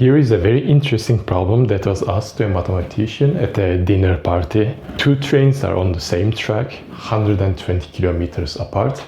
Here is a very interesting problem that was asked to a mathematician at a dinner party. Two trains are on the same track, 120 kilometers apart.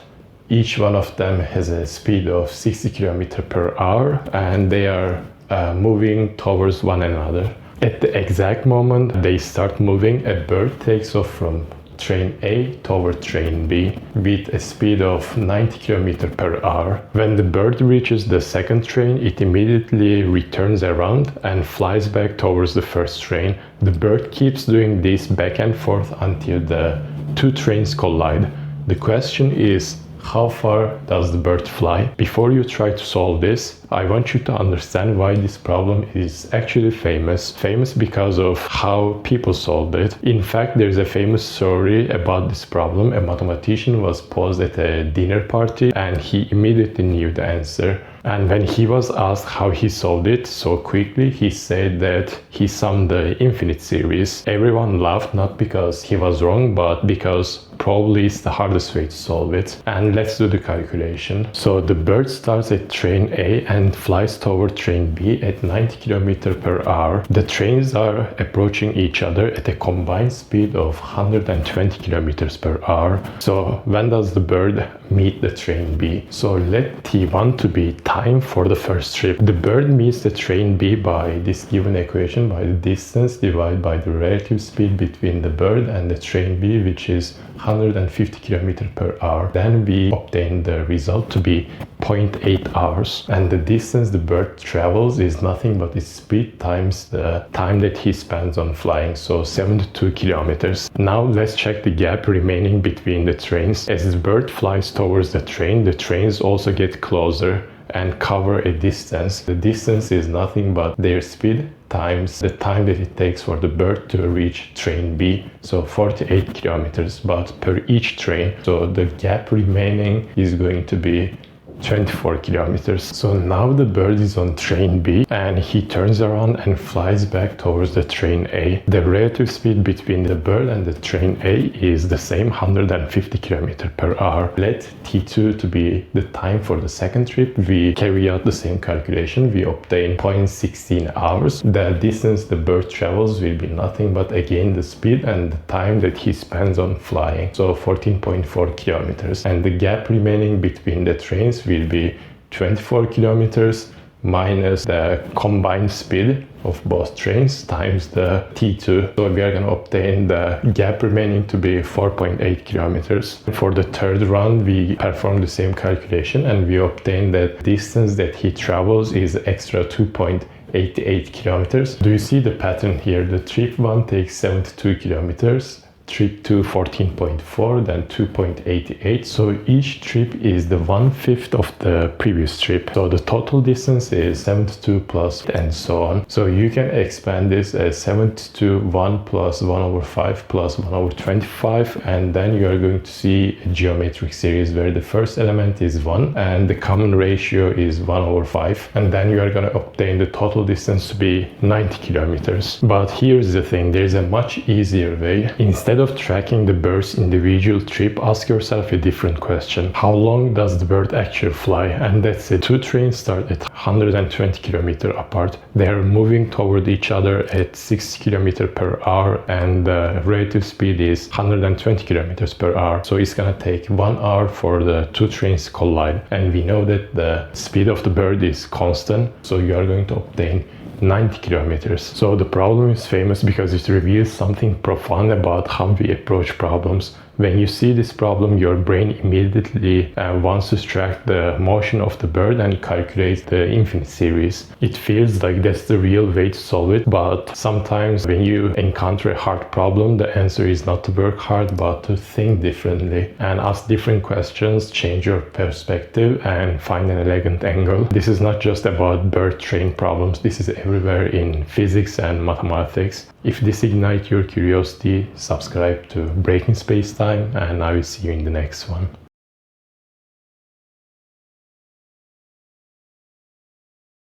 Each one of them has a speed of 60 kilometers per hour and they are moving towards one another. At the exact moment they start moving, a bird takes off from train A toward train B with a speed of 90 km per hour. When the bird reaches the second train, it immediately returns around and flies back towards the first train. The bird keeps doing this back and forth until the two trains collide. The question is, how far does the bird fly? Before you try to solve this, I want you to understand why this problem is actually famous. Famous because of how people solved it. In fact, there's a famous story about this problem. A mathematician was posed at a dinner party and he immediately knew the answer. And when he was asked how he solved it so quickly, he said that he summed the infinite series. Everyone laughed, not because he was wrong, but because probably it's the hardest way to solve it. And let's do the calculation. So the bird starts at train A and flies toward train B at 90 km per hour. The trains are approaching each other at a combined speed of 120 km per hour. So when does the bird meet the train B? So let T1 to be time for the first trip. The bird meets the train B by this given equation, by the distance divided by the relative speed between the bird and the train B, which is 150 km per hour. Then we obtain the result to be 0.8 hours, and the distance the bird travels is nothing but its speed times the time that he spends on flying, so 72 kilometers. Now let's check the gap remaining between the trains. As the bird flies towards the trains also get closer and cover a distance. The distance is nothing but their speed times the time that it takes for the bird to reach train B, so 48 kilometers, but per each train. So the gap remaining is going to be 24 kilometers. So now the bird is on train B and he turns around and flies back towards the train A. The relative speed between the bird and the train A is the same, 150 km per hour. Let T2 to be the time for the second trip. We carry out the same calculation. We obtain 0.16 hours. The distance the bird travels will be nothing but again the speed and the time that he spends on flying, so 14.4 kilometers. And the gap remaining between the trains will be 24 kilometers minus the combined speed of both trains times the T2. So we are going to obtain the gap remaining to be 4.8 kilometers. For the third round, we perform the same calculation and we obtain that distance that he travels is extra 2.88 kilometers. Do you see the pattern here? The trip 1 takes 72 kilometers. Trip 2 14.4, then 2.88. So each trip is the 1/5 of the previous trip. So the total distance is 72 plus and so on. So you can expand this as 72 1 plus 1/5 plus 1/25, and then you are going to see a geometric series where the first element is 1 and the common ratio is 1/5, and then you are going to obtain the total distance to be 90 kilometers. But here's the thing, there's a much easier way. Instead of tracking the bird's individual trip, ask yourself a different question. How long does the bird actually fly? And that's it. Two trains start at 120 km apart. They are moving toward each other at 60 km per hour and the relative speed is 120 km per hour. So it's gonna take 1 hour for the two trains to collide. And we know that the speed of the bird is constant, so you are going to obtain 90 kilometers. So the problem is famous because it reveals something profound about how we approach problems. When you see this problem, your brain immediately wants to track the motion of the bird and calculate the infinite series. It feels like that's the real way to solve it, but sometimes when you encounter a hard problem, the answer is not to work hard, but to think differently and ask different questions, change your perspective and find an elegant angle. This is not just about bird train problems, this is everywhere in physics and mathematics. If this ignites your curiosity, subscribe to Breaking Space Time and I will see you in the next one.